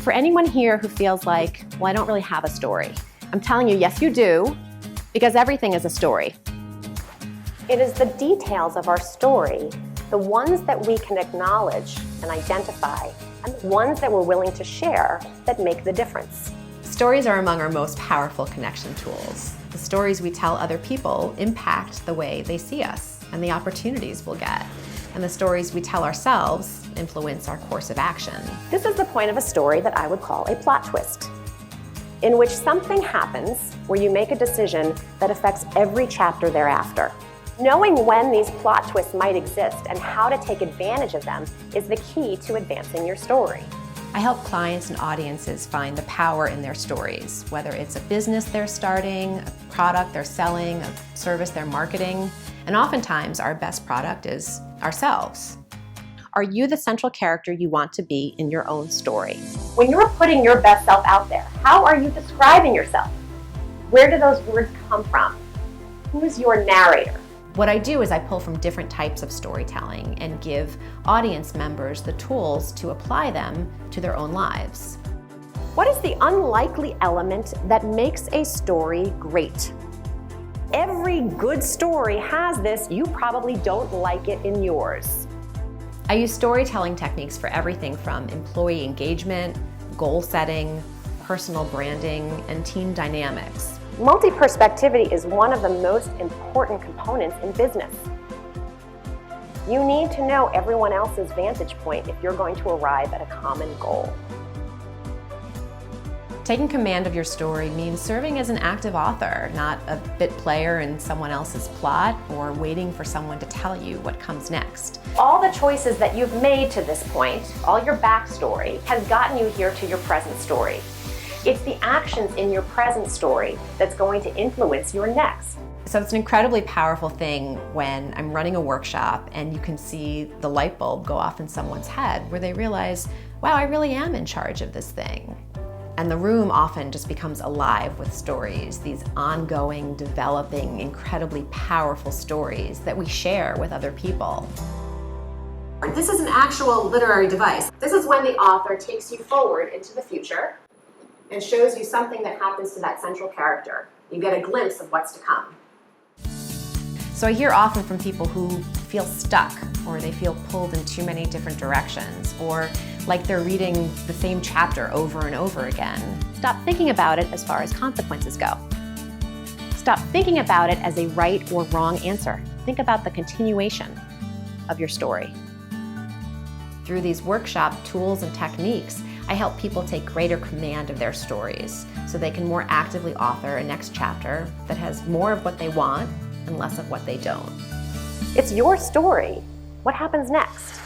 For anyone here who feels like, well, I don't really have a story, I'm telling you, yes, you do, because everything is a story. It is the details of our story, the ones that we can acknowledge and identify, and the ones that we're willing to share that make the difference. Stories are among our most powerful connection tools. The stories we tell other people impact the way they see us and the opportunities we'll get. And the stories we tell ourselves influence our course of action. This is the point of a story that I would call a plot twist, in which something happens where you make a decision that affects every chapter thereafter. Knowing when these plot twists might exist and how to take advantage of them is the key to advancing your story. I help clients and audiences find the power in their stories, whether it's a business they're starting, a product they're selling, a service they're marketing, and oftentimes our best product is ourselves. Are you the central character you want to be in your own story? When you're putting your best self out there, how are you describing yourself? Where do those words come from? Who's your narrator? What I do is I pull from different types of storytelling and give audience members the tools to apply them to their own lives. What is the unlikely element that makes a story great? Every good story has this. You probably don't like it in yours. I use storytelling techniques for everything from employee engagement, goal setting, personal branding, and team dynamics. Multi-perspectivity is one of the most important components in business. You need to know everyone else's vantage point if you're going to arrive at a common goal. Taking command of your story means serving as an active author, not a bit player in someone else's plot or waiting for someone to tell you what comes next. All the choices that you've made to this point, all your backstory, has gotten you here to your present story. It's the actions in your present story that's going to influence your next. So it's an incredibly powerful thing when I'm running a workshop and you can see the light bulb go off in someone's head where they realize, wow, I really am in charge of this thing. And the room often just becomes alive with stories, these ongoing, developing, incredibly powerful stories that we share with other people. This is an actual literary device. This is when the author takes you forward into the future and shows you something that happens to that central character. You get a glimpse of what's to come. So I hear often from people who feel stuck, or they feel pulled in too many different directions, or like they're reading the same chapter over and over again. Stop thinking about it as far as consequences go. Stop thinking about it as a right or wrong answer. Think about the continuation of your story. Through these workshop tools and techniques, I help people take greater command of their stories so they can more actively author a next chapter that has more of what they want and less of what they don't. It's your story. What happens next?